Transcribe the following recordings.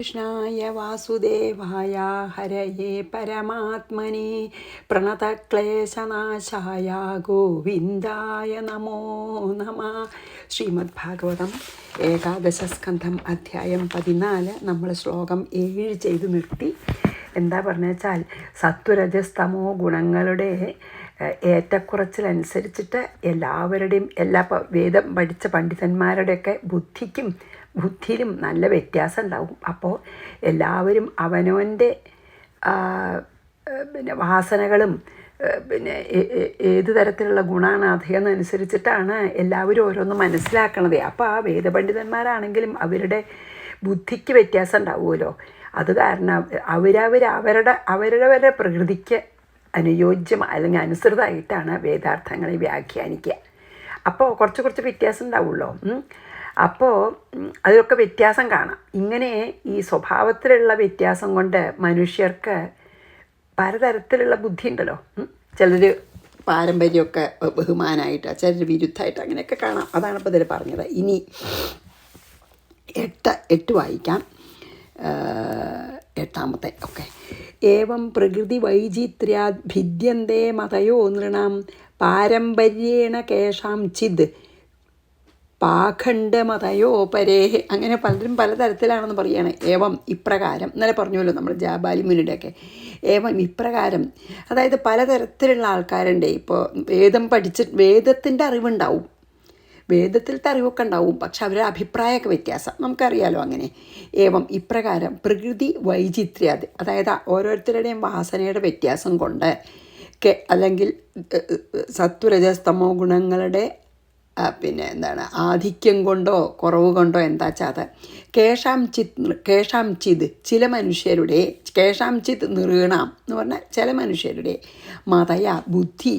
കൃഷ്ണായ വാസുദേവായ ഹരയേ പരമാത്മനെ പ്രണതക്ലേശനാശായ ഗോവിന്ദായ നമോ നമഃ. ശ്രീമദ് ഭാഗവതം ഏകാദശസ്കന്ധം അധ്യായം 14. നമ്മൾ ശ്ലോകം 7 ചെയ്ത് നിർത്തി. എന്താ പറഞ്ഞാൽ സത്വരജസ്തമോ ഗുണങ്ങളുടെ ഏറ്റക്കുറച്ചിലനുസരിച്ചിട്ട് എല്ലാവരുടെയും വേദം പഠിച്ച പണ്ഡിതന്മാരുടെയൊക്കെ ബുദ്ധിയിലും നല്ല വ്യത്യാസം ഉണ്ടാവും. അപ്പോൾ എല്ലാവരും അവനവൻ്റെ വാസനകളും ഏത് തരത്തിലുള്ള ഗുണമാണ് അധികമെന്നനുസരിച്ചിട്ടാണ് എല്ലാവരും ഓരോന്ന് മനസ്സിലാക്കണത്. അപ്പോൾ ആ വേദപണ്ഡിതന്മാരാണെങ്കിലും അവരുടെ ബുദ്ധിക്ക് വ്യത്യാസം ഉണ്ടാവുമല്ലോ. അത് കാരണം അവരവരുടെ പ്രകൃതിക്ക് അനുയോജ്യം അല്ലെങ്കിൽ അനുസൃതമായിട്ടാണ് വേദാർത്ഥങ്ങളെ വ്യാഖ്യാനിക്കുക. അപ്പോൾ കുറച്ച് വ്യത്യാസം ഉണ്ടാവുള്ളൂ. അപ്പോൾ അതിലൊക്കെ വ്യത്യാസം കാണാം. ഇങ്ങനെ ഈ സ്വഭാവത്തിലുള്ള വ്യത്യാസം കൊണ്ട് മനുഷ്യർക്ക് പലതരത്തിലുള്ള ബുദ്ധി ഉണ്ടല്ലോ. ചിലർ പാരമ്പര്യമൊക്കെ ബഹുമാനമായിട്ട്, ചിലർ വിരുദ്ധമായിട്ട്, അങ്ങനെയൊക്കെ കാണാം. അതാണ് ഇപ്പോൾ ഇതിൽ പറഞ്ഞത്. ഇനി 8 വായിക്കാം. 8ാമത്തെ ഒക്കെ ഏവം പ്രകൃതി വൈചിത്ര്യാദ് ഭിദ്യന്തേ മതയോ നൃണാം പാരമ്പര്യേണ കേഷാം ചിത് പാഖണ്ഡമതയോ പരേ. അങ്ങനെ പലരും പലതരത്തിലാണെന്ന് പറയുകയാണ്. ഏവം ഇപ്രകാരം, ഇന്നലെ പറഞ്ഞുവല്ലോ നമ്മൾ ജാബാലി മുനിയുടെയൊക്കെ. ഏവം ഇപ്രകാരം, അതായത് പലതരത്തിലുള്ള ആൾക്കാരുണ്ട്. ഇപ്പോൾ വേദത്തിൻ്റെ അറിവുണ്ടാവും, വേദത്തിലത്തെ അറിവൊക്കെ ഉണ്ടാവും, പക്ഷെ അവരുടെ അഭിപ്രായമൊക്കെ വ്യത്യാസം നമുക്കറിയാലോ. അങ്ങനെ ഏവം ഇപ്രകാരം പ്രകൃതി വൈചിത്ര്യാത്, അതായത് ഓരോരുത്തരുടെയും വാസനയുടെ വ്യത്യാസം കൊണ്ട് അല്ലെങ്കിൽ സത്വരജസ്തമോ ഗുണങ്ങളുടെ ആധിക്യം കൊണ്ടോ കുറവ് കൊണ്ടോ എന്താ വെച്ചാൽ അത് കേഷാം ചിത് ചില മനുഷ്യരുടെ കേഷാം ചിത് നൃണാം എന്ന് പറഞ്ഞാൽ ചില മനുഷ്യരുടെ മതയ ബുദ്ധി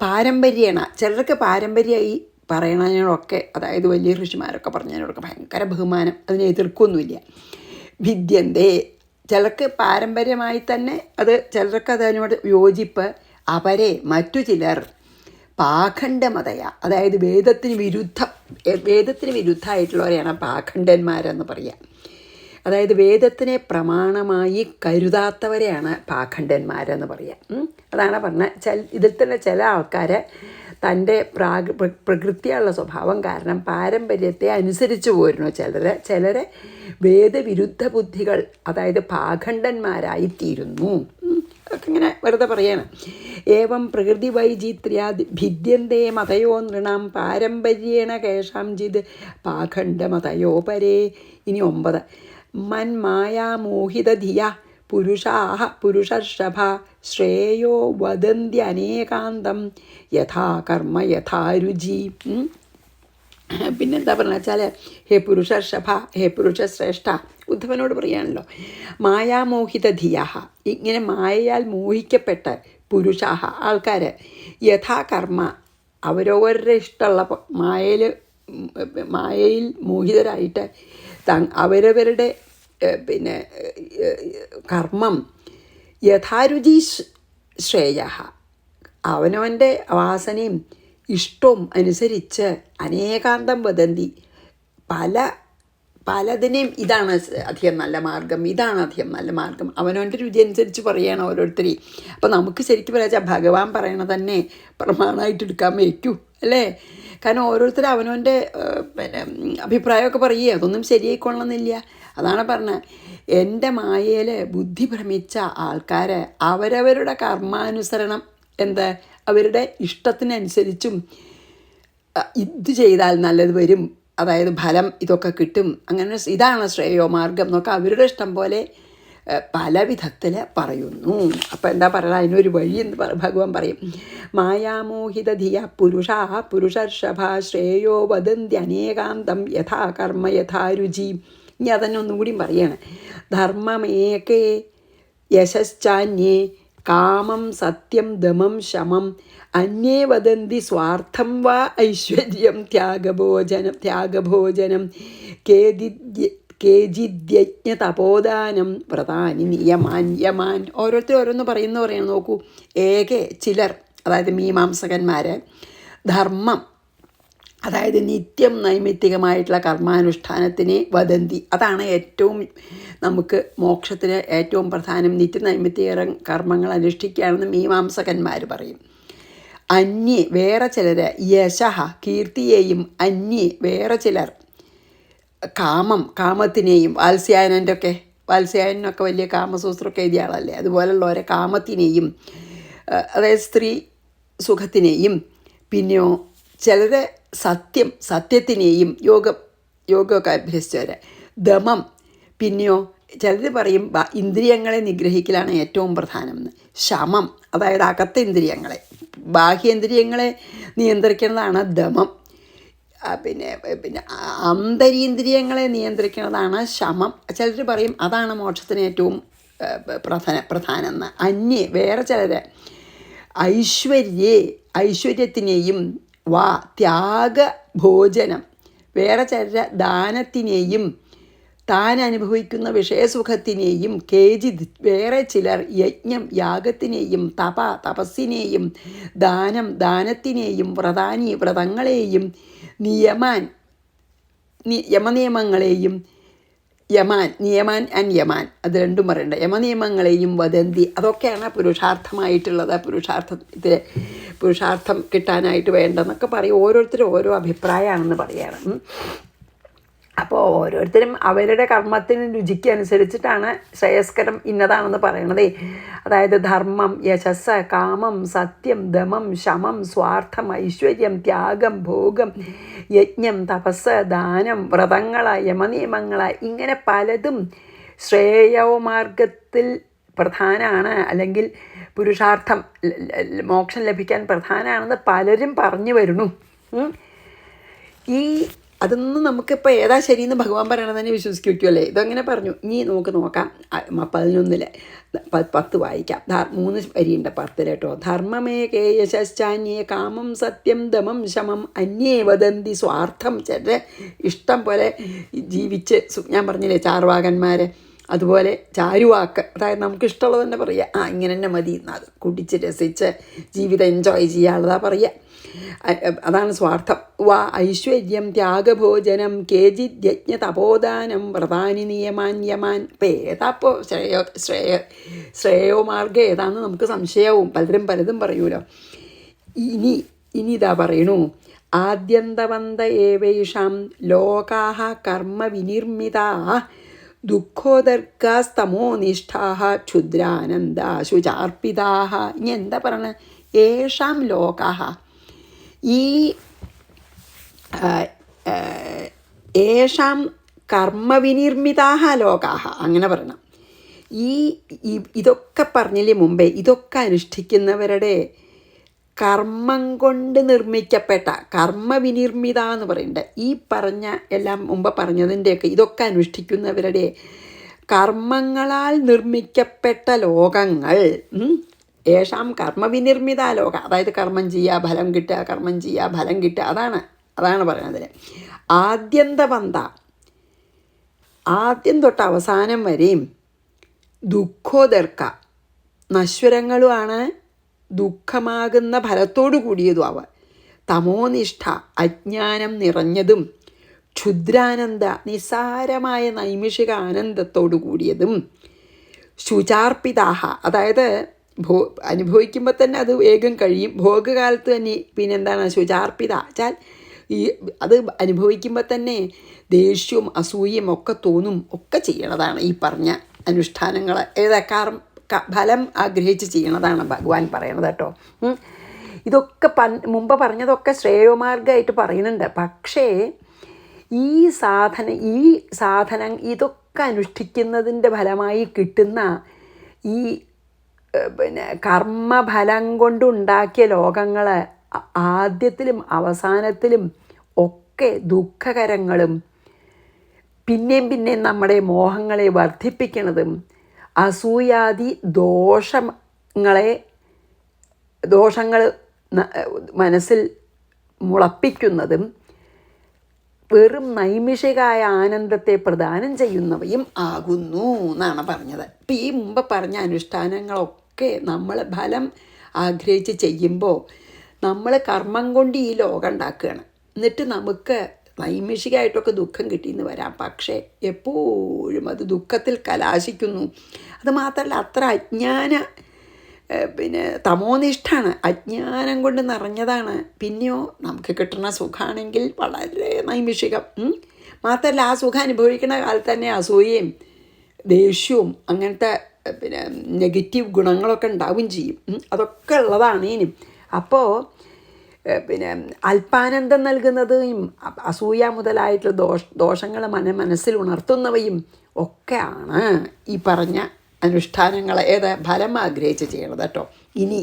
പാരമ്പര്യേണ, ചിലർക്ക് പാരമ്പര്യമായി പറയണതിനോടൊക്കെ, അതായത് വലിയ ഋഷിമാരൊക്കെ പറഞ്ഞതിനോടൊക്കെ ഭയങ്കര ബഹുമാനം, അതിനെ എതിർക്കൊന്നുമില്ല. ഭിദ്യന്തേ, ചിലർക്ക് പാരമ്പര്യമായി തന്നെ അത്, ചിലർക്ക് അതിനോട് യോജിപ്പ്. അവരെ മറ്റു ചിലർ പാഖണ്ഡമതയ, അതായത് വേദത്തിന് വിരുദ്ധമായിട്ടുള്ളവരെയാണ് പാഖണ്ഡന്മാരെന്ന് പറയുക. അതായത് വേദത്തിനെ പ്രമാണമായി കരുതാത്തവരെയാണ് പാഖണ്ഡന്മാരെന്ന് പറയുക. അതാണ് പറഞ്ഞത്. ഇതിൽ തന്നെ ചില ആൾക്കാർ തൻ്റെ പ്രകൃതിയുള്ള സ്വഭാവം കാരണം പാരമ്പര്യത്തെ അനുസരിച്ച് പോരുന്നു. ചിലരെ വേദവിരുദ്ധ ബുദ്ധികൾ, അതായത് പാഖണ്ഡന്മാരായിത്തീരുന്നു. അതൊക്കെ ഇങ്ങനെ വെറുതെ പറയാണ്. ഏവം പ്രകൃതി വൈചിത്ര്യാദ് ഭിദ്യന്തേ മതയോ നൃണാം പാരമ്പര്യേണ കേഷാം ചിത് പാഖണ്ഡമതയോ പരേ. ഇനി 9. മന്മായാമോഹിതധിയ പുരുഷർഷഭ ശ്രേയോ വദന്ത്യനേകാന്തം യഥാ കർമ്മ യഥാ രുചി. പിന്നെന്താ പറഞ്ഞ വെച്ചാൽ, ഹേ പുരുഷർഷഭ, ഹേ പുരുഷശ്രേഷ്ഠ, ഉദ്ധവനോട് പറയാണല്ലോ. മായാമോഹിതധിയ, ഇങ്ങനെ മായയാൽ മോഹിക്കപ്പെട്ട പുരുഷാഹ ആൾക്കാർ, യഥാ കർമ്മ, അവരവരുടെ ഇഷ്ടമുള്ള മായയിൽ മോഹിതരായിട്ട് അവരവരുടെ കർമ്മം യഥാരുചി ശ്രേയ, അവനവൻ്റെ വാസനയും ഇഷ്ടവും അനുസരിച്ച് അനേകാന്തം വദന്തി, പലതിനെയും ഇതാണ് അധികം നല്ല മാർഗം, ഇതാണ് അധികം നല്ല മാർഗം, അവനവൻ്റെ രുചി അനുസരിച്ച് പറയുകയാണ് ഓരോരുത്തരെയും. അപ്പോൾ നമുക്ക് ശരിക്കും പറയാച്ചാൽ ഭഗവാൻ പറയണത് തന്നെ പ്രമാണമായിട്ട് എടുക്കാൻ വയ്ക്കൂ അല്ലേ? കാരണം ഓരോരുത്തരും അവനവൻ്റെ അഭിപ്രായമൊക്കെ പറയുക, അതൊന്നും ശരിയായിക്കൊള്ളണമെന്നില്ല. അതാണ് പറഞ്ഞത്, എൻ്റെ മായയിൽ ബുദ്ധി ഭ്രമിച്ച ആൾക്കാർ അവരവരുടെ കർമാനുസരണം അവരുടെ ഇഷ്ടത്തിനനുസരിച്ചും ഇത് ചെയ്താൽ നല്ലത് വരും, അതായത് ഫലം ഇതൊക്കെ കിട്ടും, അങ്ങനെ ഇതാണ് ശ്രേയോ മാർഗം എന്നൊക്കെ അവരുടെ ഇഷ്ടം പോലെ പല വിധത്തിൽ പറയുന്നു. അപ്പോൾ എന്താ പറയുക, അതിനൊരു വഴി എന്ന് ഭഗവാൻ പറയും. മായാമോഹിതധിയ പുരുഷർഷഭ ശ്രേയോ വദന്ത്യനേകാന്തം യഥാ കർമ്മ യഥാ രുചി. ഇനി അതന്നെ ഒന്നും കൂടിയും പറയാണ്. ധർമ്മമേകേ യശശ്ചാന്യേ കാമം സത്യം ദമം ശമം അന്യേ വദന്തി സ്വാർത്ഥം വാ ഐശ്വര്യം ത്യാഗഭോജനം കേജിദ്യജ്ഞ തപോദാനം വ്രതാനി യമാൻ. ഓരോരുത്തരും പറയുന്നു. നോക്കൂ, ഏകെ ചിലർ, അതായത് മീമാംസകന്മാർ, ധർമ്മം അതായത് നിത്യം നൈമിത്തികമായിട്ടുള്ള കർമാനുഷ്ഠാനത്തിനെ വദന്തി. അതാണ് ഏറ്റവും നമുക്ക് മോക്ഷത്തിന് ഏറ്റവും പ്രധാനം. നിത്യ നൈമിത്തിക കർമ്മങ്ങൾ അനുഷ്ഠിക്കുകയാണെന്ന് മീമാംസകന്മാർ പറയും. അന്യേ വേറെ ചിലർ യശഃ കീർത്തിയെയും അന്യേ വേറെ ചിലർ കാമത്തിനെയും വാത്സ്യായനൊക്കെ വലിയ കാമസൂത്രമൊക്കെ എഴുതിയ ആളല്ലേ, അതുപോലുള്ളവരെ കാമത്തിനെയും അതായത് സ്ത്രീ സുഖത്തിനെയും, പിന്നെയോ ചിലരെ സത്യത്തിനെയും യോഗമൊക്കെ അഭ്യസിച്ചവരെ ദമം, പിന്നെയോ ചിലർ പറയും ഇന്ദ്രിയങ്ങളെ നിഗ്രഹിക്കലാണ് ഏറ്റവും പ്രധാനം എന്ന്. ശമം അതായത് അകത്തെ ഇന്ദ്രിയങ്ങളെ, ബാഹ്യേന്ദ്രിയങ്ങളെ നിയന്ത്രിക്കുന്നതാണ് ദമം. പിന്നെ അന്തരീന്ദ്രിയങ്ങളെ നിയന്ത്രിക്കുന്നതാണ് ശമം. ചിലർ പറയും അതാണ് മോക്ഷത്തിന് ഏറ്റവും പ്രധാനം എന്ന്. അന്യേ വേറെ ചിലർ ഐശ്വര്യത്തിനെയും ത്യാഗഭോജനം, വേറെ ചിലർ ദാനത്തിനെയും താൻ അനുഭവിക്കുന്ന വിഷയസുഖത്തിനെയും, കേചിത് വേറെ ചിലർ യാഗത്തിനെയും, തപസ്സിനെയും, ദാനത്തിനെയും, വ്രതങ്ങളെയും, യമനിയമങ്ങളെയും, യമാൻ അത് രണ്ടും പറയണ്ട, യമനിയമങ്ങളെയും വദന്തി. അതൊക്കെയാണ് പുരുഷാർത്ഥമായിട്ടുള്ളത്. പുരുഷാർത്ഥം കിട്ടാനായിട്ട് വേണ്ടെന്നൊക്കെ പറയും. ഓരോരുത്തരും ഓരോ അഭിപ്രായമാണെന്ന് പറയണം. അപ്പോൾ ഓരോരുത്തരും അവരുടെ കർമ്മത്തിന് രുചിക്ക് അനുസരിച്ചിട്ടാണ് ശ്രേയസ്കരം ഇന്നതാണെന്ന് പറയണതേ. അതായത് ധർമ്മം, യശസ്, കാമം, സത്യം, ദമം, ശമം, സ്വാർത്ഥം, ഐശ്വര്യം, ത്യാഗം, ഭോഗം, യജ്ഞം, തപസ്, ദാനം, വ്രതങ്ങൾ, യമനിയമങ്ങൾ, ഇങ്ങനെ പലതും ശ്രേയോമാർഗത്തിൽ പ്രധാനമാണ്, അല്ലെങ്കിൽ പുരുഷാർത്ഥം മോക്ഷം ലഭിക്കാൻ പ്രധാനമാണെന്ന് പലരും പറഞ്ഞു വരുന്നു. അതൊന്നും നമുക്കിപ്പോൾ ഏതാ ശരിയെന്ന് ഭഗവാൻ പറയണത് തന്നെ വിശ്വസിക്കുമല്ലേ. ഇതങ്ങനെ പറഞ്ഞു. ഇനി നമുക്ക് നോക്കാം 11 10 വായിക്കാം. 3 വരിയുണ്ട് 10 കേട്ടോ. ധർമ്മമേകേ യശശ്ചാന്യേ കാമം സത്യം ദമം ശമം അന്യേ വദന്തി സ്വാർത്ഥം. ചില ഇഷ്ടം പോലെ ജീവിച്ച്, ഞാൻ പറഞ്ഞില്ലേ ചാർവാകന്മാർ, അതുപോലെ ചാരുവാക്ക്, അതായത് നമുക്ക് ഇഷ്ടമുള്ളത് തന്നെ പറയുക, ഇങ്ങനെ തന്നെ മതി, അത് കുടിച്ച് രസിച്ച് ജീവിതം എൻജോയ് ചെയ്യാനുള്ളതാ പറയുക. അതാണ് സ്വാർത്ഥം. ഐശ്വര്യം, ത്യാഗഭോജനം, കേചിത് യജ്ഞ തപോദാനം, വ്രതാനി നിയമാൻ. ഇപ്പം ഏതാപ്പോൾ ശ്രേയോ മാർഗം ഏതാണെന്ന് നമുക്ക് സംശയവും. പലതും പറയൂലോ. ഇനി ഇതാ പറയണു, ആദ്യന്തവന്ത ഏവേഷാം ലോകാഹ കർമ്മ വിനിർമ്മിതാ ദുഃഖോദർഗാസ്തമോനിഷ്ഠാഹ ക്ഷുദ്രാനന്ദാശുചാർപ്പിതാഹ. ഇനി എന്താ പറയണത്? ഏഷാം ലോകാഹ, ഏഷാം കർമ്മവിനിർമ്മിതാഹ ലോകാഹ, അങ്ങനെ പറയണം. ഇതൊക്കെ പറഞ്ഞില്ലേ മുമ്പേ, ഇതൊക്കെ അനുഷ്ഠിക്കുന്നവരുടെ കർമ്മം കൊണ്ട് നിർമ്മിക്കപ്പെട്ട കർമ്മവിനിർമ്മിത എന്ന് പറയുന്നുണ്ട്. ഈ പറഞ്ഞ എല്ലാം മുമ്പ് പറഞ്ഞതിൻ്റെയൊക്കെ ഇതൊക്കെ അനുഷ്ഠിക്കുന്നവരുടെ കർമ്മങ്ങളാൽ നിർമ്മിക്കപ്പെട്ട ലോകങ്ങൾ, ഏഷാം കർമ്മവിനിർമ്മിത ലോക, അതായത് കർമ്മം ചെയ്യുക ഫലം കിട്ടുക, കർമ്മം ചെയ്യുക ഫലം കിട്ടുക, അതാണ് പറയണതിൽ. ആദ്യന്തവന്ത, ആദ്യം തൊട്ട് അവസാനം വരെയും ദുഃഖോദർക്ക, നശ്വരങ്ങളുമാണ്, ദുഃഖമാകുന്ന ഫലത്തോടു കൂടിയതും അവ. തമോനിഷ്ഠ, അജ്ഞാനം നിറഞ്ഞതും, ക്ഷുദ്രാനന്ദ, നിസ്സാരമായ നൈമിഷിക ആനന്ദത്തോടു കൂടിയതും, ശുചാർപ്പിതാഹ, അതായത് അനുഭവിക്കുമ്പോൾ തന്നെ അത് വേഗം കഴിയും, ഭോഗകാലത്ത് തന്നെ. പിന്നെന്താണ് ശുചാർപ്പിത വെച്ചാൽ അത് അനുഭവിക്കുമ്പോൾ തന്നെ ദേഷ്യവും അസൂയയും ഒക്കെ തോന്നും, ഒക്കെ ചെയ്യണതാണ് ഈ പറഞ്ഞ അനുഷ്ഠാനങ്ങൾ. ഫലം ആഗ്രഹിച്ച് ചെയ്യണതാണ് ഭഗവാൻ പറയണത് കേട്ടോ. ഇതൊക്കെ മുമ്പ് പറഞ്ഞതൊക്കെ ശ്രേയോമാർഗമായിട്ട് പറയുന്നുണ്ട്. പക്ഷേ ഈ സാധനം ഇതൊക്കെ അനുഷ്ഠിക്കുന്നതിൻ്റെ ഫലമായി കിട്ടുന്ന ഈ കർമ്മഫലം കൊണ്ടുണ്ടാക്കിയ ലോകങ്ങൾ ആദ്യത്തിലും അവസാനത്തിലും ഒക്കെ ദുഃഖകരങ്ങളും, പിന്നെയും നമ്മുടെ മോഹങ്ങളെ വർദ്ധിപ്പിക്കുന്നതും, അസൂയാദി ദോഷങ്ങൾ മനസ്സിൽ മുളപ്പിക്കുന്നതും, വെറും നൈമിഷികമായ ആനന്ദത്തെ പ്രദാനം ചെയ്യുന്നവയും ആകുന്നു എന്നാണ് പറഞ്ഞത്. ഇപ്പം ഈ മുമ്പ് പറഞ്ഞ അനുഷ്ഠാനങ്ങളൊക്കെ നമ്മൾ ഫലം ആഗ്രഹിച്ച് ചെയ്യുമ്പോൾ നമ്മൾ കർമ്മം കൊണ്ട് ഈ ലോകം ഉണ്ടാക്കുകയാണ്. എന്നിട്ട് നമുക്ക് നൈമിഷികമായിട്ടൊക്കെ ദുഃഖം കിട്ടിയെന്ന് വരാം, പക്ഷേ എപ്പോഴും അത് ദുഃഖത്തിൽ കലാശിക്കുന്നു. അത് മാത്രമല്ല, അത്ര തമോനിഷ്ഠാണ്, അജ്ഞാനം കൊണ്ട് നിറഞ്ഞതാണ്. പിന്നെയോ നമുക്ക് കിട്ടുന്ന സുഖമാണെങ്കിൽ വളരെ നൈമിഷികം. മാത്രമല്ല, ആ സുഖം അനുഭവിക്കുന്ന കാലത്ത് തന്നെ അസൂയയും ദേഷ്യവും അങ്ങനത്തെ നെഗറ്റീവ് ഗുണങ്ങളൊക്കെ ഉണ്ടാവുകയും ചെയ്യും. അതൊക്കെ ഉള്ളതാണ് ഇനിയും. അപ്പോൾ അല്പാനന്ദം നൽകുന്നതും അസൂയ മുതലായിട്ടുള്ള ദോഷങ്ങൾ മനസ്സിൽ ഉണർത്തുന്നവയും ഒക്കെയാണ് ഈ പറഞ്ഞ അനുഷ്ഠാനങ്ങൾ ഫലം ആഗ്രഹിച്ച് ചെയ്യണത് കേട്ടോ. ഇനി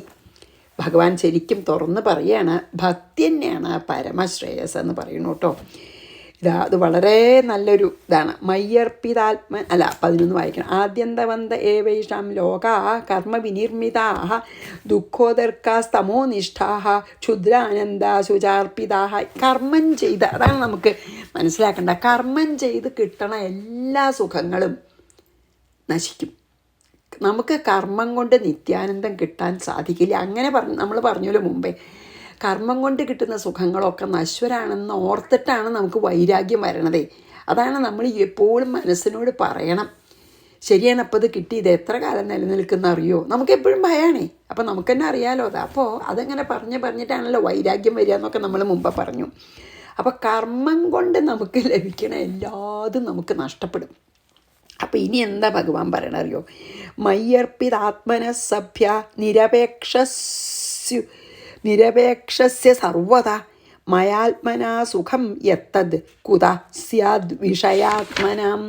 ഭഗവാൻ ശരിക്കും തുറന്ന് പറയുകയാണ്, ഭക്തി തന്നെയാണ് പരമശ്രേയസ് എന്ന് പറയുന്നു കേട്ടോ. അത് വളരെ നല്ലൊരു ഇതാണ്. മയ്യർപ്പിതാത്മ 11 വായിക്കണം. ആദ്യന്തവന്ത ഏവൈഷാം ലോകാ കർമ്മ വിനിർമ്മിതാ ദുഃഖോദർക്കാസ്തമോനിഷ്ഠാ ക്ഷുദ്രാനന്ദ ശുചാർപ്പിതാ. കർമ്മം ചെയ്ത്, അതാണ് നമുക്ക് മനസ്സിലാക്കേണ്ട, കർമ്മം ചെയ്ത് കിട്ടണ എല്ലാ സുഖങ്ങളും നശിക്കും. നമുക്ക് കർമ്മം കൊണ്ട് നിത്യാനന്ദം കിട്ടാൻ സാധിക്കില്ല. അങ്ങനെ നമ്മൾ പറഞ്ഞല്ലോ മുമ്പേ, കർമ്മം കൊണ്ട് കിട്ടുന്ന സുഖങ്ങളൊക്കെ നശ്വരാണെന്ന് ഓർത്തിട്ടാണ് നമുക്ക് വൈരാഗ്യം വരണതേ. അതാണ് നമ്മൾ എപ്പോഴും മനസ്സിനോട് പറയണം, ശരിയാണ്, അപ്പോൾ ഇത് കിട്ടി, ഇത് എത്ര കാലം നിലനിൽക്കുന്ന അറിയോ. നമുക്കെപ്പോഴും ഭയമാണേ, അപ്പോൾ നമുക്ക് തന്നെ അറിയാലോ അത്. അപ്പോൾ അതങ്ങനെ പറഞ്ഞിട്ടാണല്ലോ വൈരാഗ്യം വരിക എന്നൊക്കെ നമ്മൾ മുമ്പ് പറഞ്ഞു. അപ്പോൾ കർമ്മം കൊണ്ട് നമുക്ക് ലഭിക്കണ എല്ലാതും നമുക്ക് നഷ്ടപ്പെടും. അപ്പോൾ ഇനി എന്താ ഭഗവാൻ പറയണറിയോ? മയ്യർപ്പിതാത്മനസഭ്യ നിരപേക്ഷസ്യ സർവത മയാത്മനാ സുഖം യത്തത് കുത സ്യാദ് വിഷയാത്മനാം.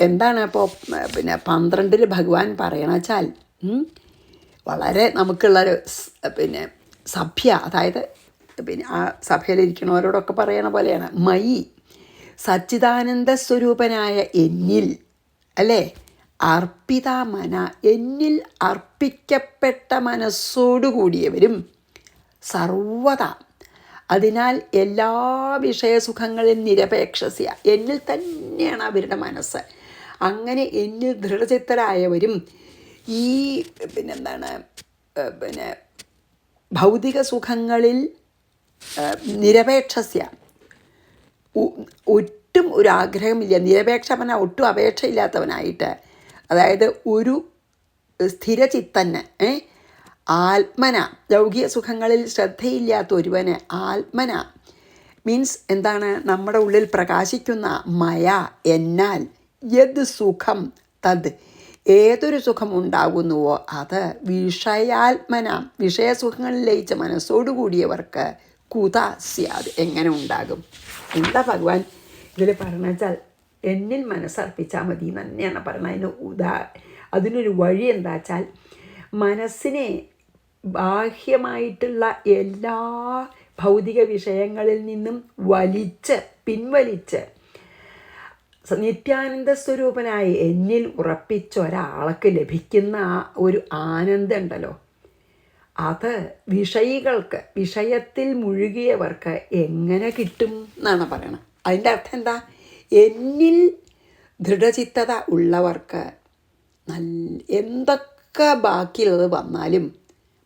എന്താണ് അപ്പോൾ 12 ഭഗവാൻ പറയണച്ചാൽ, വളരെ നമുക്കുള്ളൊരു സഭ്യ, അതായത് ആ സഭയിലിരിക്കണവരോടൊക്കെ പറയണ പോലെയാണ്. മയി സച്ചിദാനന്ദ സ്വരൂപനായ എന്നിൽ, അല്ലേ, അർപ്പിത മന, എന്നിൽ അർപ്പിക്കപ്പെട്ട മനസ്സോടുകൂടിയവരും സർവത, അതിനാൽ എല്ലാ വിഷയസുഖങ്ങളിൽ നിരപേക്ഷസ്യ, എന്നിൽ തന്നെയാണ് അവരുടെ മനസ്സ്. അങ്ങനെ എന്നിൽ ദൃഢചിത്തരായവരും ഈ ഭൗതിക സുഖങ്ങളിൽ നിരപേക്ഷസ്യ, ഒട്ടും ഒരു ആഗ്രഹമില്ല, നിരപേക്ഷവന, ഒട്ടും അപേക്ഷയില്ലാത്തവനായിട്ട്, അതായത് ഒരു സ്ഥിരചിത്തന്, ആത്മന, ലൗകിക സുഖങ്ങളിൽ ശ്രദ്ധയില്ലാത്ത ഒരുവന് ആത്മന മീൻസ് എന്താണ്? നമ്മുടെ ഉള്ളിൽ പ്രകാശിക്കുന്ന മയ, എന്നാൽ യദ് സുഖം തത്, ഏതൊരു സുഖം ഉണ്ടാകുന്നുവോ അത് വിഷയാത്മന, വിഷയസുഖങ്ങളിൽ ലയിച്ച മനസ്സോടുകൂടിയവർക്ക് കുത സ്യാദ്, എങ്ങനെ ഉണ്ടാകും? എന്താ ഭഗവാൻ ഇതിൽ പറഞ്ഞ വെച്ചാൽ, എന്നിൽ മനസ്സർപ്പിച്ചാൽ മതി എന്ന് തന്നെയാണ് പറഞ്ഞത്. അതിനൊരു വഴി എന്താ വെച്ചാൽ, മനസ്സിനെ ബാഹ്യമായിട്ടുള്ള എല്ലാ ഭൗതിക വിഷയങ്ങളിൽ നിന്നും പിൻവലിച്ച് നിത്യാനന്ദ സ്വരൂപനായ എന്നിൽ ഉറപ്പിച്ച ഒരാൾക്ക് ലഭിക്കുന്ന ആ ഒരു ആനന്ദം ഉണ്ടല്ലോ, അത് വിഷയികൾക്ക്, വിഷയത്തിൽ മുഴുകിയവർക്ക് എങ്ങനെ കിട്ടും എന്നാണ് പറയണത്. അതിൻ്റെ അർത്ഥം എന്താ? എന്നിൽ ദൃഢചിത്തത ഉള്ളവർക്ക് എന്തൊക്കെ ബാക്കിയുള്ളത് വന്നാലും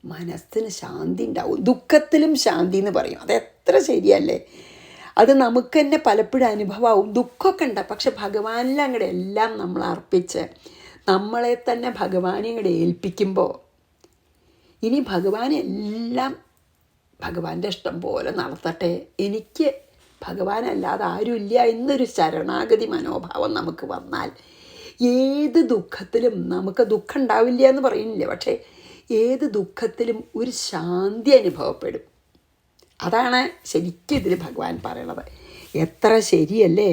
മനസ്സിന് ശാന്തി ഉണ്ടാവും. ദുഃഖത്തിലും ശാന്തി എന്ന് പറയും. അത് എത്ര ശരിയല്ലേ? അത് നമുക്ക് തന്നെ പലപ്പോഴും അനുഭവമാവും. ദുഃഖമൊക്കെ ഉണ്ടാവും, പക്ഷെ ഭഗവാനിൽ അങ്ങടെ എല്ലാം നമ്മൾ അർപ്പിച്ച് നമ്മളെ തന്നെ ഭഗവാനെ അങ്ങടെ ഏൽപ്പിക്കുമ്പോൾ, ഇനി ഭഗവാനെല്ലാം ഭഗവാന്റെ ഇഷ്ടം പോലെ നടത്തട്ടെ, എനിക്ക് ഭഗവാനല്ലാതെ ആരുമില്ല എന്നൊരു ശരണാഗതി മനോഭാവം നമുക്ക് വന്നാൽ, ഏത് ദുഃഖത്തിലും നമുക്ക് ദുഃഖം ഉണ്ടാവില്ല എന്ന് പറയുന്നില്ല, പക്ഷേ ഏത് ദുഃഖത്തിലും ഒരു ശാന്തി അനുഭവപ്പെടും. അതാണ് ശരിക്കും ഇതിൽ ഭഗവാൻ പറയണത്. എത്ര ശരിയല്ലേ?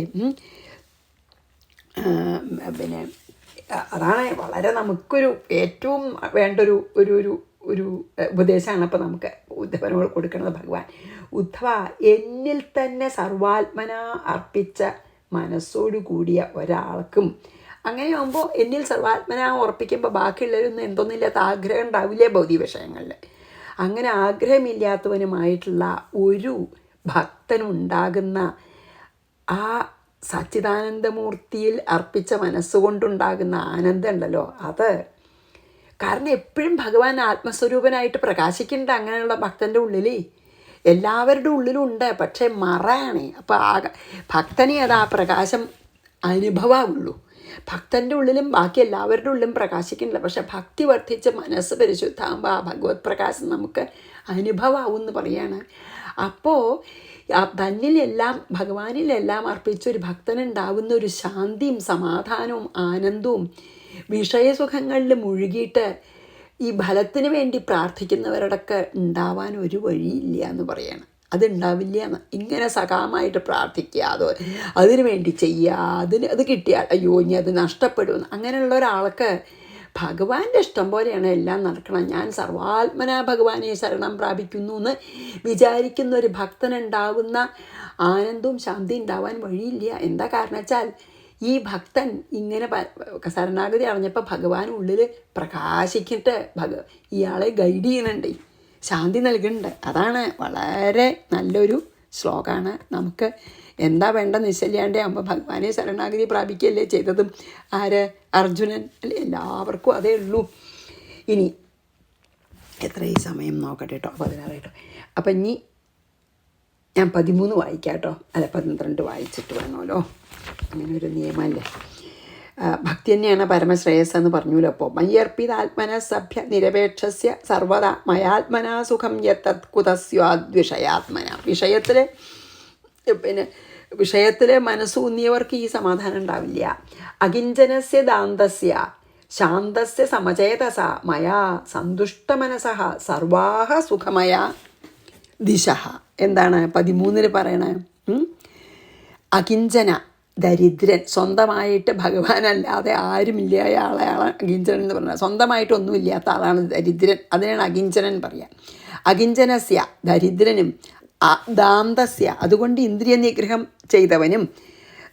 അതാണ് വളരെ നമുക്കൊരു ഏറ്റവും വേണ്ട ഒരു ഉപദേശമാണ് അപ്പോൾ നമുക്ക് ഉദ്ധവനോട് കൊടുക്കുന്നത് ഭഗവാൻ. ഉദ്ധവ, എന്നിൽ തന്നെ സർവാത്മന അർപ്പിച്ച മനസ്സോടു കൂടിയ ഒരാൾക്കും, അങ്ങനെയാകുമ്പോൾ എന്നിൽ സർവാത്മന ഉറപ്പിക്കുമ്പോൾ ബാക്കിയുള്ളവരൊന്നും എന്തൊന്നുമില്ലാത്ത ആഗ്രഹം ഉണ്ടാവില്ലേ ഭൗതിക വിഷയങ്ങളിൽ. അങ്ങനെ ആഗ്രഹമില്ലാത്തവനുമായിട്ടുള്ള ഒരു ഭക്തനുണ്ടാകുന്ന ആ സച്ചിദാനന്ദമൂർത്തിയിൽ അർപ്പിച്ച മനസ്സുകൊണ്ടുണ്ടാകുന്ന ആനന്ദം ഉണ്ടല്ലോ, അത് കാരണം എപ്പോഴും ഭഗവാൻ ആത്മസ്വരൂപനായിട്ട് പ്രകാശിക്കുന്നുണ്ട് അങ്ങനെയുള്ള ഭക്തൻ്റെ ഉള്ളിൽ. എല്ലാവരുടെ ഉള്ളിലും ഉണ്ട്, പക്ഷേ മറയാണ്. അപ്പോൾ ഭക്തനെ അത് ആ പ്രകാശം അനുഭവമുള്ളൂ. ഭക്തൻ്റെ ഉള്ളിലും ബാക്കി എല്ലാവരുടെ ഉള്ളിലും പ്രകാശിക്കുന്നില്ല. പക്ഷെ ഭക്തി വർദ്ധിച്ച് മനസ്സ് പരിശുദ്ധമാകുമ്പോൾ ആ ഭഗവത് പ്രകാശം നമുക്ക് അനുഭവമാവും എന്ന് പറയാണ്. അപ്പോൾ തന്നിലെല്ലാം ഭഗവാനിലെല്ലാം അർപ്പിച്ചൊരു ഭക്തനുണ്ടാവുന്ന ഒരു ശാന്തിയും സമാധാനവും ആനന്ദവും വിഷയസുഖങ്ങളിൽ മുഴുകിയിട്ട് ഈ ഫലത്തിന് വേണ്ടി പ്രാർത്ഥിക്കുന്നവരോടൊക്കെ ഉണ്ടാവാൻ ഒരു വഴിയില്ല എന്ന് പറയണം. അതുണ്ടാവില്ല എന്ന്. ഇങ്ങനെ സകാമായിട്ട് പ്രാർത്ഥിക്കുക, അതിനു വേണ്ടി ചെയ്യുക, അത് കിട്ടിയാൽ അയ്യോ ഇനി അത് നഷ്ടപ്പെടുമെന്ന് അങ്ങനെയുള്ള ഒരാൾക്ക് ഭഗവാന്റെ ഇഷ്ടം പോലെയാണ് എല്ലാം നടക്കണം. ഞാൻ സർവാത്മനാ ഭഗവാനെ ശരണം പ്രാപിക്കുന്നു എന്ന് വിചാരിക്കുന്ന ഒരു ഭക്തനുണ്ടാവുന്ന ആനന്ദവും ശാന്തി ഉണ്ടാവാൻ വഴിയില്ല. എന്താ കാരണം വെച്ചാൽ ഈ ഭക്തൻ ഇങ്ങനെ ശരണാഗതി അറിഞ്ഞപ്പോൾ ഭഗവാൻ ഉള്ളിൽ പ്രകാശിക്കിട്ട് ഇയാളെ ഗൈഡ് ചെയ്യുന്നുണ്ട്, ശാന്തി നൽകുന്നുണ്ട്. അതാണ് വളരെ നല്ലൊരു ശ്ലോകമാണ്. നമുക്ക് എന്താ വേണ്ട നിശ്ചല്യാണ്ടേ ആകുമ്പോൾ ഭഗവാനെ ശരണാഗതി പ്രാപിക്കുകയല്ലേ ചെയ്തതും. അർജുനൻ അല്ലേ? എല്ലാവർക്കും അതേ ഉള്ളൂ. ഇനി എത്ര ഈ സമയം നോക്കട്ടെ കേട്ടോ, 16 കേട്ടോ. അപ്പം ഇനി ഞാൻ 13 വായിക്കാം കേട്ടോ, അല്ല 12 വായിച്ചിട്ട് വേണമല്ലോ, അങ്ങനെ ഒരു നിയമമല്ലേ. ഭക്തി തന്നെയാണ് പരമശ്രേയസ് എന്ന് പറഞ്ഞല്ലോ. അപ്പോൾ മയ്യർപ്പിതാത്മന സഭ്യ നിരപേക്ഷസ്യ സർവദാ മയാത്മനാ സുഖം യത്തത് കുതസ്യാദ്വിഷയാത്മന. വിഷയത്തിൽ മനസ്സൂന്നിയവർക്ക് ഈ സമാധാനം ഉണ്ടാവില്ല. അകിഞ്ചനസ്യ ദാന്തസ്യ ശാന്തസ്യ സമചേതസ മയാ സന്തുഷ്ടമനസഃ സർവാഹ സുഖമയ ദിശ. എന്താണ് 13 പറയണേ? അകിഞ്ചന ദരിദ്രൻ, സ്വന്തമായിട്ട് ഭഗവാനല്ലാതെ ആരുമില്ല അയാളെ അകിഞ്ചനൻ എന്ന് പറഞ്ഞാൽ. സ്വന്തമായിട്ടൊന്നുമില്ലാത്ത ആളാണ് ദരിദ്രൻ, അതിനാണ് അകിഞ്ചനൻ പറയുക. അകിഞ്ചനസ്യ ദരിദ്രനും ദാന്തസ്യ അതുകൊണ്ട് ഇന്ദ്രിയ നിഗ്രഹം ചെയ്തവനും.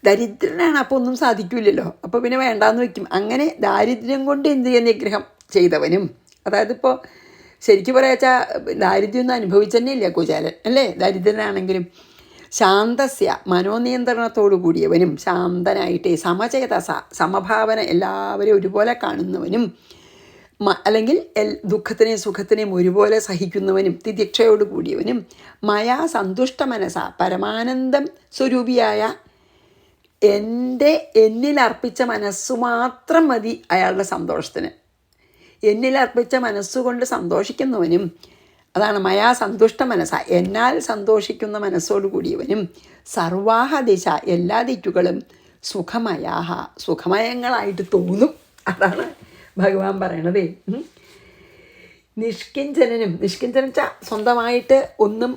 ദരിദ്രനാണ്, അപ്പോൾ ഒന്നും സാധിക്കില്ലല്ലോ, അപ്പോൾ പിന്നെ വേണ്ടാന്ന് വയ്ക്കും. അങ്ങനെ ദാരിദ്ര്യം കൊണ്ട് ഇന്ദ്രിയ നിഗ്രഹം ചെയ്തവനും. അതായത് ഇപ്പോൾ ശരിക്കും പറയാച്ചാൽ ദാരിദ്ര്യമൊന്നും അനുഭവിച്ചതന്നെ ഇല്ല കുചേലൻ അല്ലേ, ദരിദ്രനാണെങ്കിലും. ശാന്തസ്യ മനോനിയന്ത്രണത്തോടു കൂടിയവനും, ശാന്തനായിട്ട് സമചേതസ സമഭാവന എല്ലാവരെയും ഒരുപോലെ കാണുന്നവനും, അല്ലെങ്കിൽ ദുഃഖത്തിനെയും സുഖത്തിനെയും ഒരുപോലെ സഹിക്കുന്നവനും, തിതിക്ഷയോട് കൂടിയവനും, മയാ സന്തുഷ്ട മനസ്സ പരമാനന്ദം സ്വരൂപിയായ എന്നിലർപ്പിച്ച മനസ്സു മാത്രം മതി അയാളുടെ സന്തോഷത്തിന്. എന്നിലർപ്പിച്ച മനസ്സുകൊണ്ട് സന്തോഷിക്കുന്നവനും, അതാണ് മയാ സന്തുഷ്ട മനസ്സ എന്നാൽ സന്തോഷിക്കുന്ന മനസ്സോടു കൂടിയവനും, സർവാഹ ദിശ എല്ലാ ദിക്കുകളും സുഖമയാഹ സുഖമയങ്ങളായിട്ട് തോന്നും. അതാണ് ഭഗവാൻ പറയണതേ. നിഷ്കിഞ്ചനും, നിഷ്കിഞ്ചനം വെച്ചാൽ സ്വന്തമായിട്ട് ഒന്നും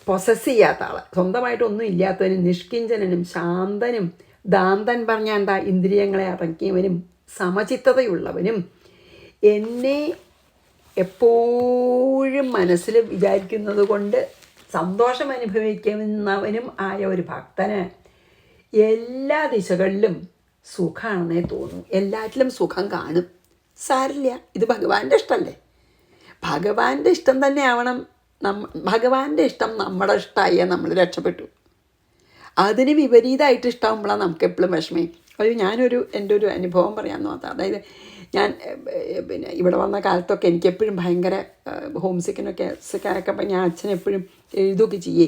പൊസസ് ചെയ്യാത്ത ആൾ, സ്വന്തമായിട്ടൊന്നും ഇല്ലാത്തവനും. നിഷ്കിഞ്ചനും ശാന്തനും, ദാന്തൻ പറഞ്ഞാൽ എന്താ, ഇന്ദ്രിയങ്ങളെ അടങ്ങിയവനും, സമചിത്തതയുള്ളവനും, എന്നെ എപ്പോഴും മനസ്സിൽ വിചാരിക്കുന്നത് കൊണ്ട് സന്തോഷം അനുഭവിക്കുന്നവനും ആയ ഒരു ഭക്തന് എല്ലാ ദിശകളിലും സുഖമാണെന്നേ തോന്നും. എല്ലാറ്റിലും സുഖം കാണും. സാരില്ല, ഇത് ഭഗവാന്റെ ഇഷ്ടമല്ലേ, ഭഗവാന്റെ ഇഷ്ടം തന്നെ ആവണം. ഭഗവാന്റെ ഇഷ്ടം നമ്മുടെ ഇഷ്ടമായ നമ്മൾ രക്ഷപ്പെട്ടു. അതിന് വിപരീതമായിട്ട് ഇഷ്ടമാകുമ്പോഴാണ് നമുക്ക് എപ്പോഴും വിഷമം. അത് എൻ്റെ ഒരു അനുഭവം പറയാമെന്ന് മാത്രം. അതായത് ഞാൻ ഇവിടെ വന്ന കാലത്തൊക്കെ എനിക്കെപ്പോഴും ഭയങ്കര ഹോം സിക്കാനൊക്കെ ഞാൻ അച്ഛനെപ്പോഴും എഴുതുകയൊക്കെ ചെയ്യേ.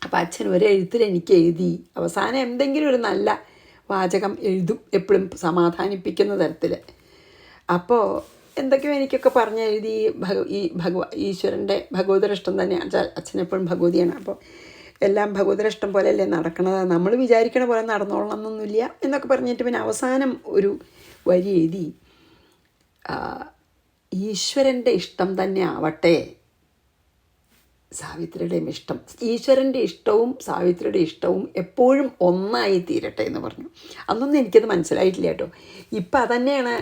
അപ്പോൾ അച്ഛൻ ഒരെഴുത്തിൽ എനിക്ക് എഴുതി അവസാനം എന്തെങ്കിലും ഒരു നല്ല വാചകം എഴുതും, എപ്പോഴും സമാധാനിപ്പിക്കുന്ന തരത്തിൽ. അപ്പോൾ എന്തൊക്കെയോ എനിക്കൊക്കെ പറഞ്ഞെഴുതി. ഈശ്വരൻ്റെ ഭഗവതരിഷ്ടം തന്നെയാണ്. അച്ഛനെപ്പോഴും ഭഗവതിയാണ്. അപ്പോൾ എല്ലാം ഭഗവതരിഷ്ടം പോലെയല്ലേ നടക്കണത്, നമ്മൾ വിചാരിക്കണ പോലെ നടന്നോളണം എന്നൊന്നുമില്ല എന്നൊക്കെ പറഞ്ഞിട്ട് പിന്നെ അവസാനം ഒരു വരി എഴുതി, ഈശ്വരൻ്റെ ഇഷ്ടം തന്നെ ആവട്ടെ സാവിത്രിയുടെയും ഇഷ്ടം, ഈശ്വരൻ്റെ ഇഷ്ടവും സാവിത്രിയുടെ ഇഷ്ടവും എപ്പോഴും ഒന്നായി തീരട്ടെ എന്ന് പറഞ്ഞു. അന്നൊന്നും എനിക്കത് മനസ്സിലായിട്ടില്ല കേട്ടോ. ഇപ്പം അതന്നെയാണ്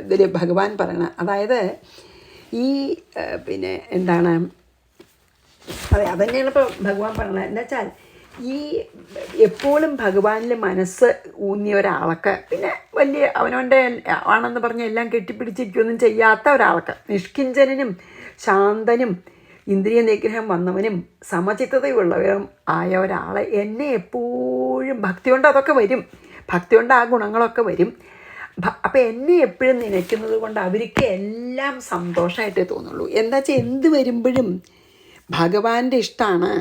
ഇതിൽ ഭഗവാൻ പറയണത്. അതായത് ഈ എന്താണ്, അതെ അതന്നെയാണ് ഇപ്പോൾ ഭഗവാൻ പറയണത്. എന്താ വെച്ചാൽ ഈ എപ്പോഴും ഭഗവാനിൽ മനസ്സ് ഊന്നിയ ഒരാൾക്ക്, പിന്നെ വലിയ അവനവൻ്റെ ആണെന്ന് പറഞ്ഞ് എല്ലാം കെട്ടിപ്പിടിച്ചിരിക്കുകയൊന്നും ചെയ്യാത്ത ഒരാൾക്ക്, നിഷ്കിഞ്ചനും ശാന്തനും ഇന്ദ്രിയ നിഗ്രഹം വന്നവനും സമചിത്തതയുള്ളവരും ആയ ഒരാളെ എന്നെ എപ്പോഴും ഭക്തി കൊണ്ട് അതൊക്കെ വരും, ഭക്തി കൊണ്ട് ആ ഗുണങ്ങളൊക്കെ വരും. അപ്പം എന്നെ എപ്പോഴും നനയ്ക്കുന്നത് കൊണ്ട് അവർക്ക് എല്ലാം സന്തോഷമായിട്ടേ തോന്നുള്ളൂ. എന്താ വെച്ചാൽ എന്ത് വരുമ്പോഴും ഭഗവാന്റെ ഇഷ്ടമാണ്,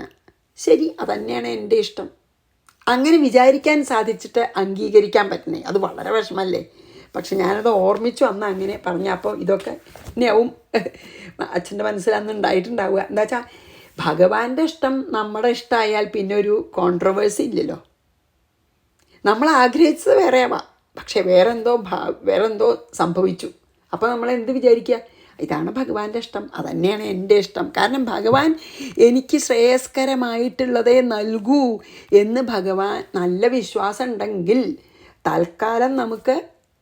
ശരി അതന്നെയാണ് എൻ്റെ ഇഷ്ടം, അങ്ങനെ വിചാരിക്കാൻ സാധിച്ചിട്ട് അംഗീകരിക്കാൻ പറ്റുന്നേ അത് വളരെ വിഷമല്ലേ. പക്ഷെ ഞാനത് ഓർമ്മിച്ചു അന്ന് അങ്ങനെ പറഞ്ഞപ്പോൾ ഇതൊക്കെ ഇനിയാവും അച്ഛൻ്റെ മനസ്സിലന്ന് ഉണ്ടായിട്ടുണ്ടാവുക. എന്താ വെച്ചാൽ ഭഗവാന്റെ ഇഷ്ടം നമ്മുടെ ഇഷ്ടമായാൽ പിന്നെ ഒരു കോൺട്രവേഴ്സി ഇല്ലല്ലോ. നമ്മൾ ആഗ്രഹിച്ചത് വേറെയാവാം, പക്ഷെ വേറെന്തോ സംഭവിച്ചു. അപ്പോൾ നമ്മൾ എന്ത് വിചാരിക്കുക, ഇതാണ് ഭഗവാന്റെ ഇഷ്ടം, അതന്നെയാണ് എൻ്റെ ഇഷ്ടം. കാരണം ഭഗവാൻ എനിക്ക് ശ്രേയസ്കരമായിട്ടുള്ളതേ നൽകൂ എന്ന് ഭഗവാൻ നല്ല വിശ്വാസം ഉണ്ടെങ്കിൽ തൽക്കാലം നമുക്ക്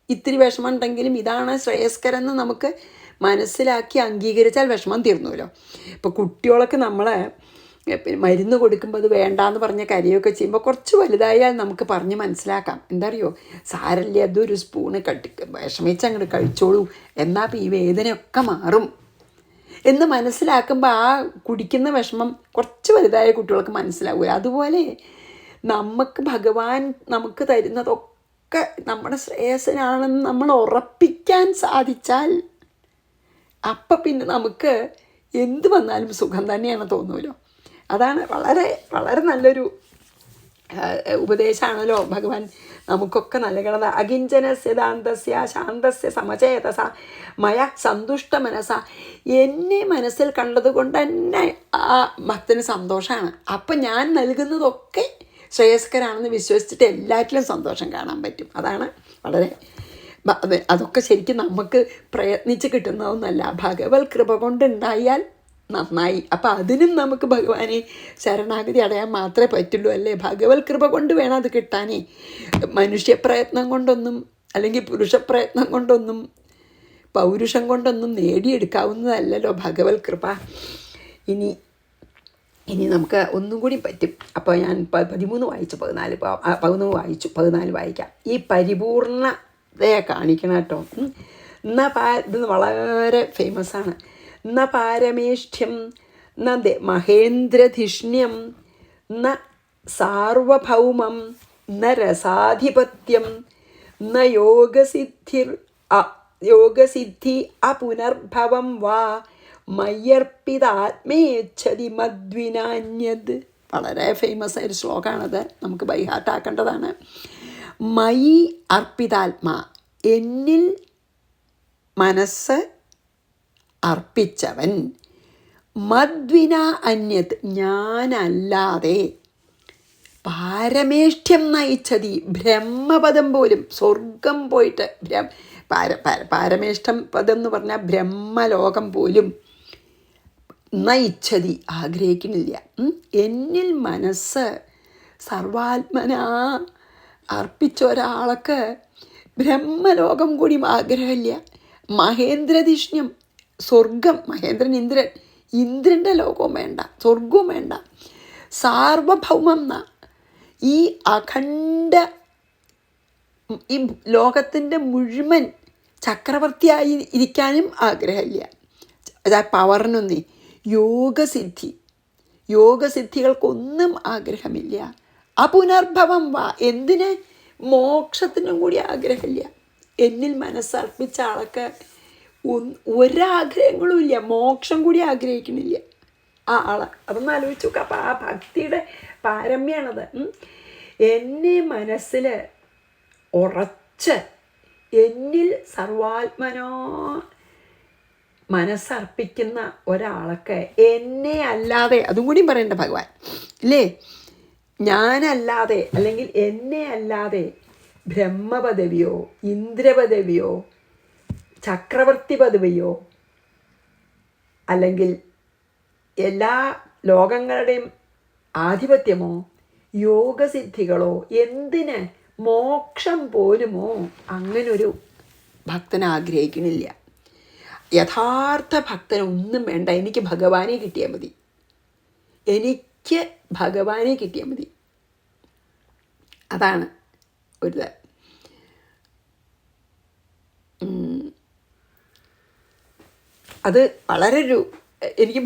ഇത്തിരി വിഷമം ഉണ്ടെങ്കിലും ഇതാണ് ശ്രേയസ്കരെന്ന് നമുക്ക് മനസ്സിലാക്കി അംഗീകരിച്ചാൽ വിഷമം തീർന്നുവല്ലോ. ഇപ്പോൾ കുട്ടികളൊക്കെ നമ്മളെ മരുന്ന് കൊടുക്കുമ്പോൾ അത് വേണ്ടാന്ന് പറഞ്ഞ കരയൊക്കെ ചെയ്യുമ്പോൾ കുറച്ച് വലുതായാൽ നമുക്ക് പറഞ്ഞ് മനസ്സിലാക്കാം. എന്താ അറിയോ, സാരല്ലേ അതൊരു സ്പൂണ് വിഷമിച്ച് അങ്ങോട്ട് കഴിച്ചോളൂ, എന്നാൽ ഈ വേദനയൊക്കെ മാറും എന്ന് മനസ്സിലാക്കുമ്പോൾ ആ കുടിക്കുന്ന വിഷമം കുറച്ച് വലുതായ കുട്ടികൾക്ക് മനസ്സിലാവുക. അതുപോലെ നമുക്ക് ഭഗവാൻ നമുക്ക് തരുന്നതൊക്കെ നമ്മുടെ ശ്രേയസ്സിനാണെന്ന് നമ്മൾ ഉറപ്പിക്കാൻ സാധിച്ചാൽ അപ്പം പിന്നെ നമുക്ക് എന്ത് വന്നാലും സുഖം തന്നെയാണ് തോന്നുമല്ലോ. അതാണ് വളരെ വളരെ നല്ലൊരു ഉപദേശമാണല്ലോ ഭഗവാൻ നമുക്കൊക്കെ നൽകണത്. അകിഞ്ചനസ്യ ദാന്തസ്യ ശാന്തസ്യ സമചേതസ മയ സന്തുഷ്ട മനസ്സ. എന്നെ മനസ്സിൽ കണ്ടത് കൊണ്ട് തന്നെ ആ ഭക്തന് സന്തോഷമാണ്. അപ്പം ഞാൻ നൽകുന്നതൊക്കെ ശ്രേയസ്കരാണെന്ന് വിശ്വസിച്ചിട്ട് എല്ലാറ്റിലും സന്തോഷം കാണാൻ പറ്റും. അതാണ് വളരെ അതൊക്കെ ശരിക്കും നമുക്ക് പ്രയത്നിച്ച് കിട്ടുന്നതൊന്നല്ല, ഭഗവത് കൃപ കൊണ്ടുണ്ടായാൽ നന്നായി. അപ്പം അതിനും നമുക്ക് ഭഗവാനെ ശരണാഗതി അടയാൻ മാത്രമേ പറ്റുള്ളൂ അല്ലേ. ഭഗവത് കൃപ കൊണ്ട് വേണം അത് കിട്ടാനേ. മനുഷ്യപ്രയത്നം കൊണ്ടൊന്നും അല്ലെങ്കിൽ പുരുഷപ്രയത്നം കൊണ്ടൊന്നും പൗരുഷം കൊണ്ടൊന്നും നേടിയെടുക്കാവുന്നതല്ലല്ലോ ഭഗവത് കൃപ. ഇനി നമുക്ക് ഒന്നും കൂടി പറ്റും. അപ്പോൾ ഞാൻ 13 വായിച്ചു, 14 വായിച്ചു, 14 വായിക്കാം. ഈ പരിപൂർണതയെ കാണിക്കണം കേട്ടോ. ഇത് വളരെ ഫേമസാണ്. ന പാരമേഷ്ഠ്യം ന മഹേന്ദ്രധിഷ്ണ്യം ന സാർവഭൗമം ന രസാധിപത്യം ന യോഗസിദ്ധി അപുനർഭവം വാ മയ്യർപ്പിതാത്മേച്ഛതി മദ്വിനാന്യത്. വളരെ ഫേമസ് ആയൊരു ശ്ലോകമാണത്, നമുക്ക് ബൈഹാർട്ടാക്കേണ്ടതാണ്. മയി അർപ്പിതാത്മാ, എന്നിൽ മനസ്സ് അർപ്പിച്ചവൻ, മദ്വിന അന്യത്, ഞാനല്ലാതെ, പാരമേഷ്ഠ്യം നയിച്ചതി, ബ്രഹ്മപദം പോലും സ്വർഗം പോയിട്ട് പാരമേഷ്ഠം പദം എന്ന് പറഞ്ഞാൽ ബ്രഹ്മലോകം പോലും നയിച്ചതി ആഗ്രഹിക്കുന്നില്ല. എന്നിൽ മനസ്സ് സർവാത്മനാ അർപ്പിച്ച ഒരാൾക്ക് ബ്രഹ്മലോകം കൂടി ആഗ്രഹമില്ല. മഹേന്ദ്രധിഷ്ണ്യം, സ്വർഗം, മഹേന്ദ്രൻ ഇന്ദ്രൻ്റെ ലോകവും വേണ്ട, സ്വർഗവും വേണ്ട. സാർവഭൗമം എന്ന ഈ അഖണ്ഡ ഈ ലോകത്തിൻ്റെ മുഴുവൻ ചക്രവർത്തിയായി ഇരിക്കാനും ആഗ്രഹമില്ല. പവറിനൊന്നേ. യോഗസിദ്ധികൾക്കൊന്നും ആഗ്രഹമില്ല. അപുനർഭവം വാ, എന്തിന്, മോക്ഷത്തിനും കൂടി ആഗ്രഹമില്ല. എന്നിൽ മനസ്സർപ്പിച്ച ആൾക്ക് ഒരാഗ്രഹങ്ങളും ഇല്ല, മോക്ഷം കൂടി ആഗ്രഹിക്കണില്ല ആ ആള്. അതൊന്ന് ആലോചിച്ച് നോക്കുക. അപ്പം ആ ഭക്തിയുടെ പാരമ്യാണത്. എന്നെ മനസ്സിൽ ഉറച്ച് എന്നിൽ സർവാത്മനോ മനസ്സർപ്പിക്കുന്ന ഒരാൾക്ക് എന്നെ അല്ലാതെ, അതും കൂടിയും പറയണ്ട ഭഗവാൻ ഇല്ലേ, ഞാനല്ലാതെ അല്ലെങ്കിൽ എന്നെ അല്ലാതെ ബ്രഹ്മപദവിയോ ഇന്ദ്രപദവിയോ ചക്രവർത്തി പദവിയോ അല്ലെങ്കിൽ എല്ലാ ലോകങ്ങളുടെയും ആധിപത്യമോ യോഗസിദ്ധികളോ എന്തിന് മോക്ഷം പോലുമോ അങ്ങനൊരു ഭക്തൻ ആഗ്രഹിക്കണില്ല. യഥാർത്ഥ ഭക്തനൊന്നും വേണ്ട, എനിക്ക് ഭഗവാനെ കിട്ടിയാൽ മതി, എനിക്ക് ഭഗവാനെ കിട്ടിയാൽ മതി. അതാണ് ഒരു അത് വളരെ എനിക്ക്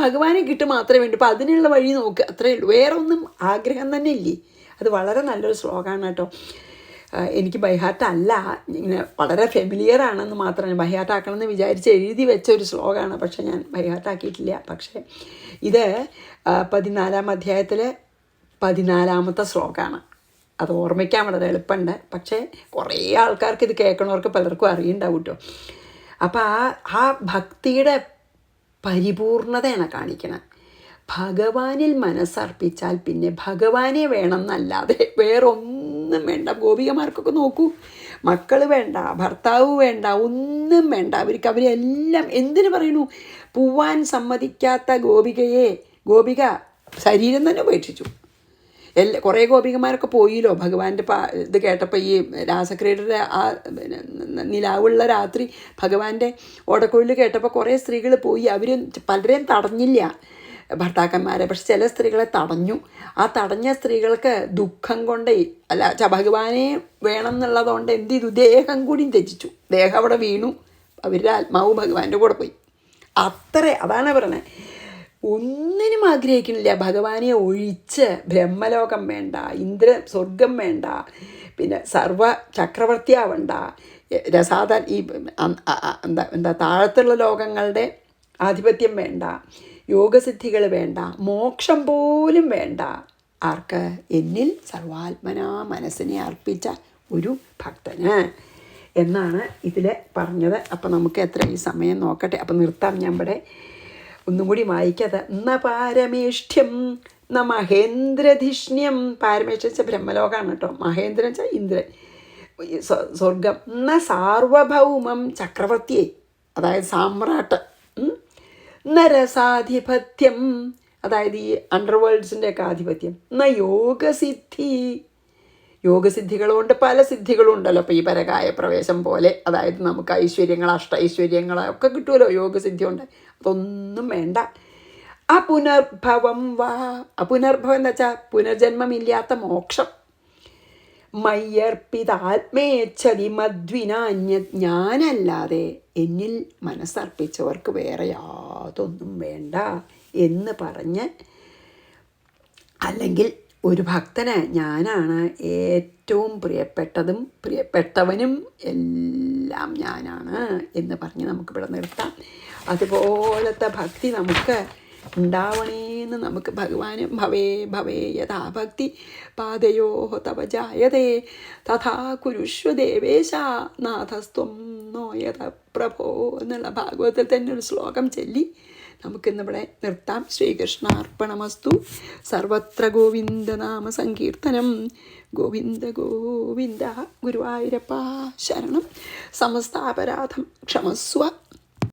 ഭഗവാനെ കിട്ടും മാത്രമേ വേണ്ടൂ. അപ്പോൾ അതിനുള്ള വഴി നോക്കുക, അത്രയേ ഉള്ളൂ. വേറെ ഒന്നും ആഗ്രഹം തന്നെ ഇല്ലേ. അത് വളരെ നല്ലൊരു ശ്ലോകമാണ് കേട്ടോ. എനിക്ക് ബൈഹാർട്ടല്ല, ഇങ്ങനെ വളരെ ഫെമിലിയർ ആണെന്ന് മാത്രമല്ല, ബൈഹാർട്ടാക്കണമെന്ന് വിചാരിച്ച് എഴുതി വെച്ച ഒരു ശ്ലോകമാണ്, പക്ഷേ ഞാൻ ബൈഹാർട്ടാക്കിയിട്ടില്ല. പക്ഷേ ഇത് 14-ാം അധ്യായത്തിൽ 14-ാമത്തെ ശ്ലോകമാണ്. അത് ഓർമ്മിക്കാൻ വളരെ എളുപ്പമുണ്ട്. പക്ഷേ കുറേ ആൾക്കാർക്ക് ഇത് കേൾക്കണവർക്ക് പലർക്കും അറിയുണ്ടാവും കേട്ടോ. അപ്പോൾ ആ ഭക്തിയുടെ പരിപൂർണതയാണ് കാണിക്കണം. ഭഗവാനിൽ മനസ്സർപ്പിച്ചാൽ പിന്നെ ഭഗവാനെ വേണമെന്നല്ലാതെ വേറൊന്നും വേണ്ട. ഗോപികമാർക്കൊക്കെ നോക്കൂ, മക്കൾ വേണ്ട, ഭർത്താവ് വേണ്ട, ഒന്നും വേണ്ട. അവരെല്ലാം എന്തിനു പറയണു? പോവാൻ സമ്മതിക്കാത്ത ഗോപിക ശരീരം തന്നെ ഉപേക്ഷിച്ചു. കുറേ ഗോപികമാരൊക്കെ പോയില്ലോ ഭഗവാന്റെ ഇത് കേട്ടപ്പോൾ. ഈ രാസക്രീഡയുടെ ആ നിലാവുള്ള രാത്രി ഭഗവാന്റെ ഓടക്കുഴൽ കേട്ടപ്പോൾ കുറേ സ്ത്രീകൾ പോയി. അവർ പലരെയും തടഞ്ഞില്ല ഭർത്താക്കന്മാരെ, പക്ഷെ ചില സ്ത്രീകളെ തടഞ്ഞു. ആ തടഞ്ഞ സ്ത്രീകൾക്ക് ദുഃഖം കൊണ്ടേ ഭഗവാനെ വേണം എന്നുള്ളതുകൊണ്ട് എന്ത് ചെയ്തു? ദേഹം കൂടി ത്യജിച്ചു. ദേഹം അവിടെ വീണു, അവരുടെ ആത്മാവ് ഭഗവാന്റെ കൂടെ പോയി. അതാണ് പറഞ്ഞത്. ഒന്നിനും ആഗ്രഹിക്കുന്നില്ല ഭഗവാനെ ഒഴിച്ച്. ബ്രഹ്മലോകം വേണ്ട, സ്വർഗം വേണ്ട, പിന്നെ സർവ ചക്രവർത്തിയാവണ്ട, രസാദാൻ ഈ താഴത്തുള്ള ലോകങ്ങളുടെ ആധിപത്യം വേണ്ട, യോഗസിദ്ധികൾ വേണ്ട, മോക്ഷം പോലും വേണ്ട. ആർക്ക്? എന്നിൽ സർവാത്മനാ മനസ്സിനെ അർപ്പിച്ച ഒരു ഭക്തന് എന്നാണ് ഇതിൽ പറഞ്ഞത്. അപ്പം നമുക്ക് എത്ര ഈ സമയം നോക്കട്ടെ. അപ്പം നിർത്താം. ഞാൻ ഇവിടെ ഒന്നും കൂടി വായിക്കാതെ. ന പാരമേഷ്ഠ്യം ന മഹേന്ദ്രധിഷ്ണ്യം. പാരമേഷ്ഠ്യം വെച്ചാൽ ബ്രഹ്മലോകമാണ് കേട്ടോ. മഹേന്ദ്രൻ വെച്ചാൽ ഇന്ദ്രൻ, സ്വർഗം. ന സാർവഭൗമം ചക്രവർത്തിയെ, അതായത് സാമ്രാട്ട്. നരസാധിപത്യം, അതായത് ഈ അണ്ടർവേൾഡ്സിൻ്റെ ഒക്കെ ആധിപത്യം. ന യോഗസിദ്ധി, യോഗസിദ്ധികളുണ്ട്, പല സിദ്ധികളും ഉണ്ടല്ലോ. അപ്പോൾ ഈ പരകായ പ്രവേശം പോലെ, അതായത് നമുക്ക് ഐശ്വര്യങ്ങൾ, അഷ്ടൈശ്വര്യങ്ങളൊക്കെ കിട്ടുമല്ലോ യോഗസിദ്ധി ഉണ്ട്. അതൊന്നും വേണ്ട. അപുനർഭവം അപുനർഭവം എന്ന് വെച്ചാൽ പുനർജന്മമില്ലാത്ത മോക്ഷം. മയ്യർപ്പിതാത്മേച്ഛതി മദ്വിനാന്യ, ഞാനല്ലാതെ എന്നിൽ മനസ്സർപ്പിച്ചവർക്ക് വേറെ യാതൊന്നും വേണ്ട എന്ന് പറഞ്ഞ്, അല്ലെങ്കിൽ ഒരു ഭക്തന് ഞാനാണ് ഏറ്റവും പ്രിയപ്പെട്ടതും പ്രിയപ്പെട്ടവനും എല്ലാം ഞാനാണ് എന്ന് പറഞ്ഞ് നമുക്കിവിടെ നിർത്താം. അതുപോലത്തെ ഭക്തി നമുക്ക് ഉണ്ടാവണേന്ന് നമുക്ക് ഭഗവാനും ഭവേ യഥാ ഭക്തി പാദയോ തവ ജായതേ തഥാ കുരുഷ്വ ദേവേശ നാഥസ്ത്വം നോ യഥ പ്രഭോ എന്നുള്ള ഭാഗവതത്തിൽ തന്നെ ഒരു ശ്ലോകം ചൊല്ലി നമുക്കിന്നിവിടെ നിർത്താം. ശ്രീകൃഷ്ണാർപ്പണമസ്തു. സർവത്ര ഗോവിന്ദനാമ സങ്കീർത്തനം. ഗോവിന്ദ ഗോവിന്ദ. ഗുരുവായൂരപ്പ ശരണം. സമസ്താപരാധം ക്ഷമസ്വ.